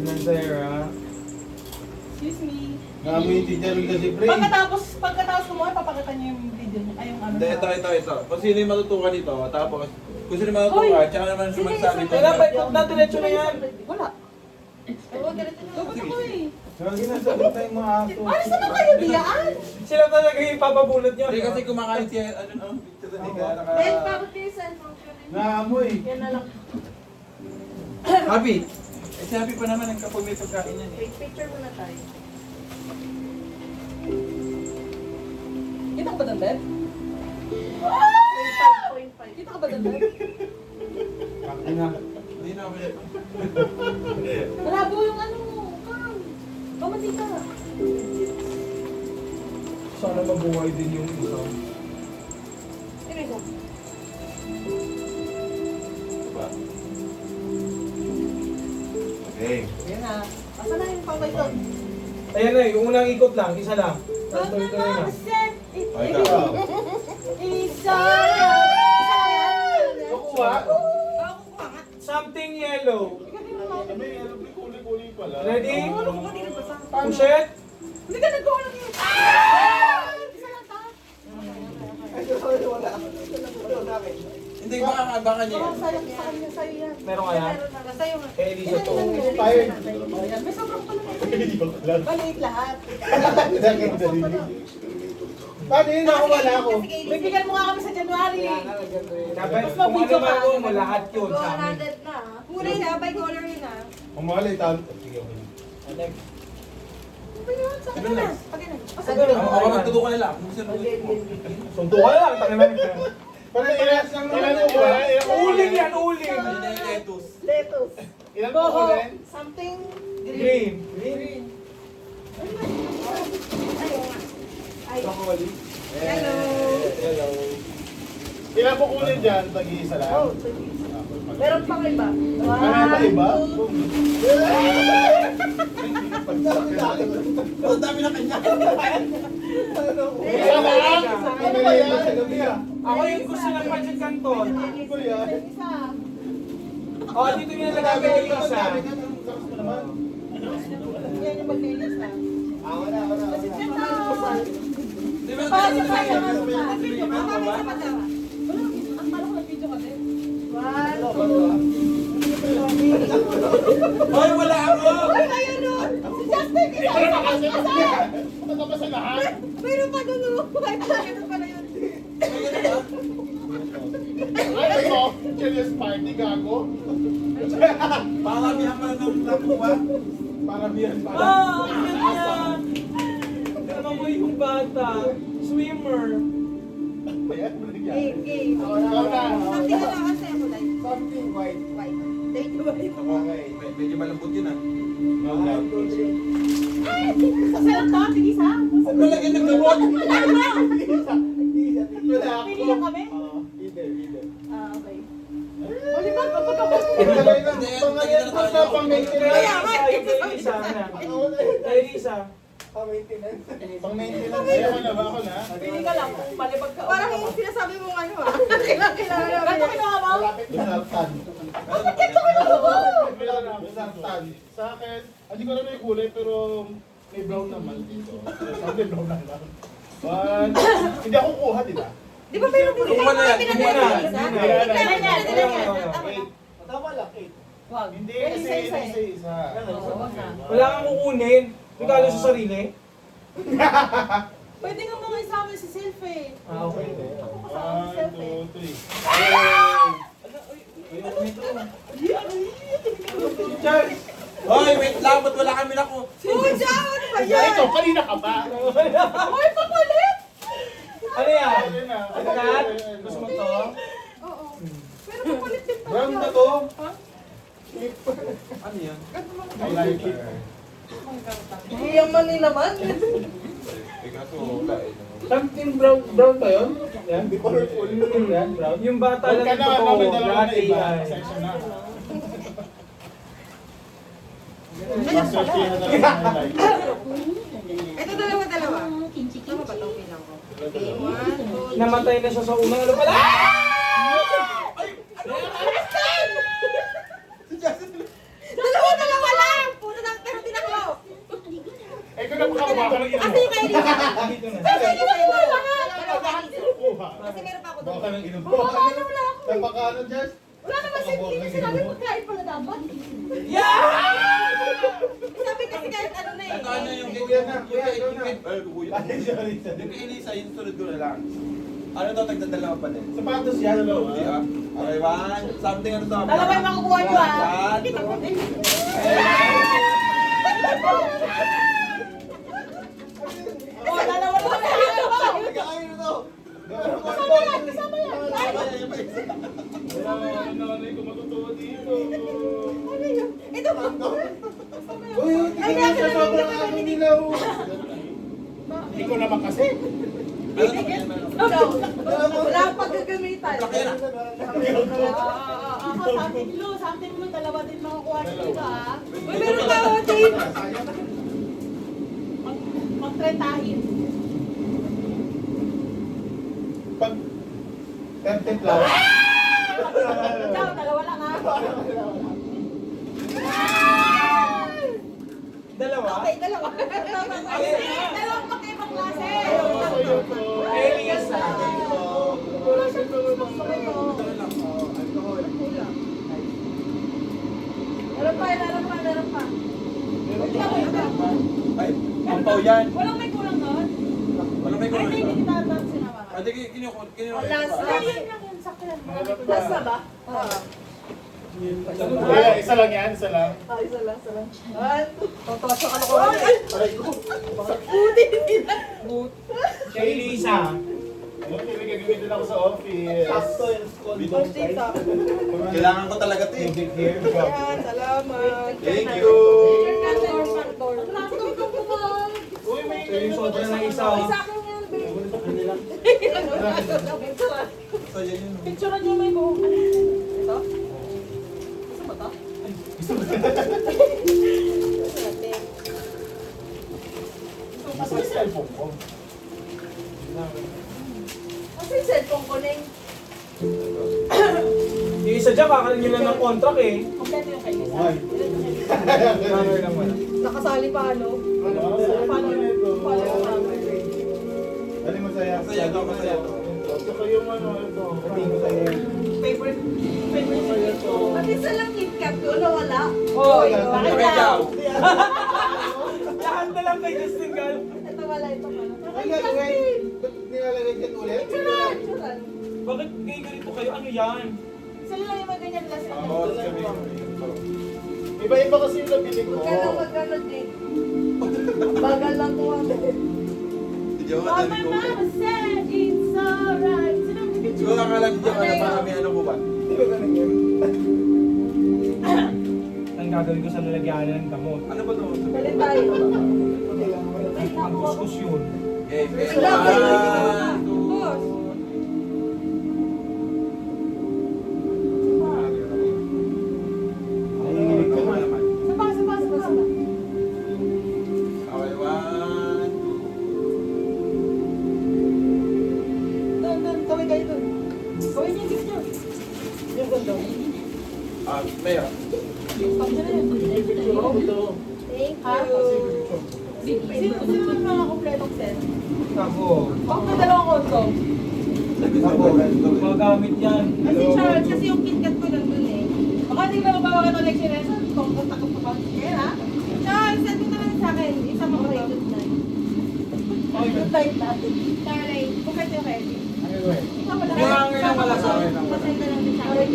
Sarah. Excuse me. Naamoy yung teacher rin kasi pre. Pagkatapos kumuha, papakita niyo yung video niyo. Ay, yung ano. Hindi, ito. Kung sino yung matutukan dito, tapos kung sino yung matutukan, tsaka naman sumasabi ko. Kaya pa, na diretso na yan. Wala. Oo, diretso na. Dapat ako eh. Lagi na sagot tayong mga aso. Alis naman kayo diyaan. Sila talaga yung papabunot nyo. Hindi kasi kumakain siya, ano no? Picture na kaya naka... Ben, bakit kayo cellphone ko rin? Naamoy. Yan na lang. Happy! Eh si Happy pa naman, kapag may pagkain yan eh. Picture muna tayo. Kita ka ba ng bed? 0.5. Kita ka ba ng bed? Bakit na? Hindi na ako Malabo yung ano mo. Kam. Pamati ka. Sana mabuhay din yung isa. Sino ito? Diba? Okay. Yan na. Asa na yung pangkay ito? Ayan na, yung unang ikot lang, isa lang. Tapos Wag tuloy-tuloy na na. makaset. Ay, ikaw. Isa. Isa yan. Kukuha. Kukuha nga. Something yellow. May alam may kulay-kulay pala. Ready? Ano ko hindi nagbasa? Push it. Hindi ka nagkuha lang yun. Isa lang ta. Hindi, baka niya. Oo, sa'yo sa'yo yan. Meron ka yan? Sa'yo nga. Kay Elisa to. Tayo. Ayan, may sobrang pala. Maliit lahat. Paano yun? Ako wala ako. Bibigyan mo nga kami sa January. Dapat Mas kung ano mabidyo ka. man mo, lahat yun sa amin. 200 na. Kulay na, by color yun ah. Ang mahal ay talo. Sige, okay. Next. Ano yun? Sa akin na. Pag ganun. Sa Ako magtutukan nila. Kung sino Sunto ka lang, tanga na. Parang ilas lang naman mo ba? Uling yan, uling. Ano na yung lettuce? Lettuce. Ilan po ko rin? Something Green. green. Ayun nga. Ay. Broccoli. Hello. Hello. Ilan po kunin dyan? Tag-iisa lang? Oh, meron pang iba. Ano pa iba? Ang dami na kanya. Isa lang? Ano ba yan? Sa gabi ah. Ako yung gusto ng Pancit Canton. Ano yan? Isa. Oh, dito niya nalagay yung isa. Sarap mo naman. Yan yung maglinis na. Wala. Kasi ito. Di ba? Pasi pa siya. Video ka? Kami sa patawa. Wala. Ang pala ko nag-video ka din. 1, 2. Hoy, wala ako! Ay, ayun nun! Si Justin! Ikaw na kasi kasi. Punta ka ba sa lahat? Mayroon pa doon. Ay, ganun pala yun. Ay, ito. Curious party, gago. Paramihan pa ng nakuha. Paramihan pa. Ah, ang ganda. Tama mo yung bata. Swimmer. Ayan, balik yan. Game. Ikaw na. Something na lang kasi ako like Something white. white. Thank you. Okay. Medyo malambot yun ah. Kasi lang to, tigis ha? Malagyan ng gamot! Wala ako. Pili lang kami? Either. Ah, okay. Mali ba? Kapag ako. Kaya nga, yung kay Elisa na. Kay Elisa. Pang maintenance. Ayaw ko na ba ako na? Pili ka lang kung malibag ka. Parang yung sinasabi mo ano ah. Kailangan. Ganto kinuha mo? Malapit na Saltan. Bakit ganto kinuha mo? Saltan. Sa akin, hindi ko alam yung kulay pero may brown naman dito. Sabi brown lang. One. Hindi ako kuha, di ba? Di ba mayroon din Kuha na yan, kuha na. Tama lang, 8. Wag. Hindi, Eh, kasi isa. Wala kang kukunin. Regalo sa sarili. Pwede nga mga isama si Self eh. Ah, okay. Ako kasama si Self eh. 1, 2, 3. Charles! Hoy, wait lang, ba't wala kami nako? Uy, Jao! Ano ba Ay, yan? ito, kanina ka ba? Uy, papalit! Ano yan? Ayun na. Kat? Gusto mo to? Oo. Pero papalit din tayo. Brown na to. Ano yan? I like it. Hindi yung mali naman. Eh, kaso wala eh. Something brown ba yun? Yan? Colorful. Yan, brown. Yung bata Huwag lang ka ito na, ko, may dalawa lahat na iba. AI. Pasensya na. Ganyan pala. Highlight. Ito dalawa. Tama ba itong bilang ko? Okay, 1, 2, Namatay na siya sa unang ano pala. dalawa lang! Puta Kuha ka ng ino mo. Asa yung kay Lisa? Dito na. Asa yung kay Lisa? Kuha. Kasi meron pa ako Kuha doon. ka ng inom mo. Wala wala ako. Napakaano, Jess? Wala naman sinabi pagkain pala dapat. Yeah! Sabi kasi kahit ano na eh. Ito ano yung Kuya na, kuya, ikaw na. kuya. Ay, sorry, sorry. Yung kay Elisa, yung sunod ko na lang. Ano to, tagdadalawa pa din. Sapatos yan, dalawa. Hindi ah. Okay, one. Something ano to. Dalawa yung makukuha nyo ah. One, Kita ko eh. Oh, dalawa na lang. Kakain to. Kasama yan, kasama yan. Ay, Wala nga ang nanay ko matutuwa dito. ano yun? Ito ba? Kasama yan. Uy, Ay, tingnan hindi sa ako sobrang nabibigyan ano ng nila. Ikaw naman kasi. Wala akong paggagamitan. Something blue, dalawa din makukuha nyo dito ah. Uy, meron pa ako, Dave. Mag-trentahin. Pag 30 lang. Ciao, dalawa lang ah. Dalawa? Okay, dalawa. Dalawang magkaibang klase. Elisa. Wala siyang gusto kayo. Meron pa, meron pa. Ay, ang pao yan. Walang may kulang doon. Wala may Ay, kulang hindi ito. kita dapat sinawa. Pwede kinukot. Last na. Yun lang yun, sakto lang. Last na ba? Oo. Kuya, isa lang yan, isa lang. Isa lang. Totoso ka na ko. Aray ko. Buti hindi na. Kay Elisa. Ayun, may gagamitin ako sa office. Sakto yun. Kailangan ko talaga ito eh. Yan, salamat. Thank you. Uy, may Yung sobra ng isa. Sa akin yan, babe. So, yan yun. Picture niyo may buhok. Ito? Gusto mo to? Mas may cellphone ko. Kasi yung cellphone ko na yung Yung isa dyan, kakaroon nyo lang ng contract eh. kompleto yung kay Lisa. Why? Hammer lang wala. Nakasali pa ano? Paano ito? Paano yung hammer? Ano yung masaya? Masaya to, masaya to. Saka yung ano, ito. Masaya. Favorite ko. Pati sa lang KitKat ko, nawala. Oh, Bakit Okay, daw? ciao. lahat na lang kay Justin Gal. Ito wala, ito wala. Ay, gagawin. Ba't nilalagay dyan ulit? Picturean! Bakit kayo ganito kayo? Ano yan? Sila lang yung ganyan lang sila. Oo, kami. Iba-iba kasi yung nabili ko. Magkano din? Bagal lang ko ang Hindi ako Mama, madali ko. mama said it's alright. Sino ang picture? Siguro akala niyo ka na para kami ano po ba? Hindi ba ganun yun? Ang gagawin ko sa lalagyanan ng gamot. Ano ba to? Galit tayo. Ang kuskus yun. Eh, eh. Ikaw, One, two. Boss. Nanginginig ka na. Sapa. Okay, one, two. Doon, kawin kayo doon. Kawin niyo yung picture. Yung ganda. Ah, Mayor. Picture na yun. Thank you. Sino yung mga kompletong set? Ako. Bakit may dalawang konsong? Magamit yan. Kasi Charles, kasi yung KitKat ko nandun eh. Baka hindi na mabawa ka next generation. Kontak ko pa. Kaya ha? Charles, send mo na lang sa akin. Isa mo ko good night. Good night natin. Starlight. Bukit yung Kevin. Ikaw wala. Yung hanger lang wala sa akin. Pasend na lang din sa akin.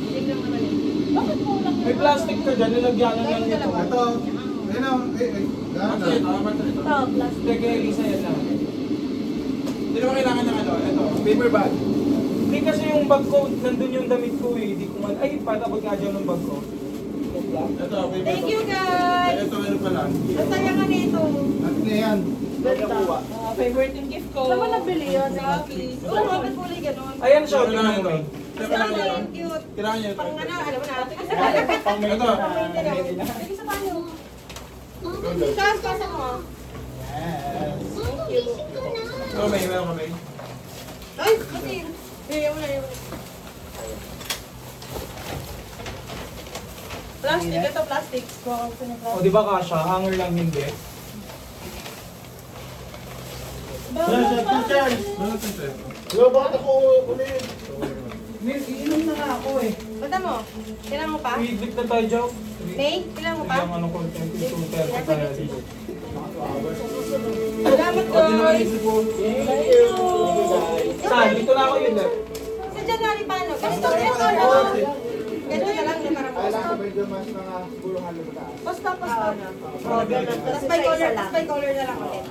Tignan mo na lang. Bakit mo lang May plastic ka dyan, nilagyanan lang nito. Ito. Ayun o. Ano ito? Ano ito? Ito, plastic. Hindi, kay Elisa yan lang. Hindi naman kailangan ng ano. Ito. Paper bag. Hindi kasi yung bag ko, nandun yung damit ko eh. Hindi ko man, ay, patabot nga dyan ng bag ko. Ito, paper Thank bag. you guys! Ito, ano pa lang. Ang saya nga nito. At na yan. Favorite yung gift ko. Saan mo nabili yun? Sa office. Oo, bakit kulay ganun? Ayan siya, tingnan Kailangan mo ito. eh. Kailangan nyo ito. Ang cute. Kailangan nyo ito. Pang ano, alam mo na. Ito. Sige sa paano? Ikaw, kasa mo. Thank you. Ito, may meron kami. Ay, batin. Ayaw mo na, ayaw mo na. Plastic, ito plastic. Kuha ko sa O di ba kasha, hanger lang hindi. Hello, bakit ako ulit? Iinom na nga ako eh. Bata mo, kailangan mo pa? Iiglit na tayo, Joe. May, kailangan mo pa? Yung ano content, yung tutor ko tayo dito. Salamat guys! Saan? Dito na ako yun eh. Sa January paano? Ganito na lang. Ganito na lang na parang posta. Posta. Tapos by color na lang ulit.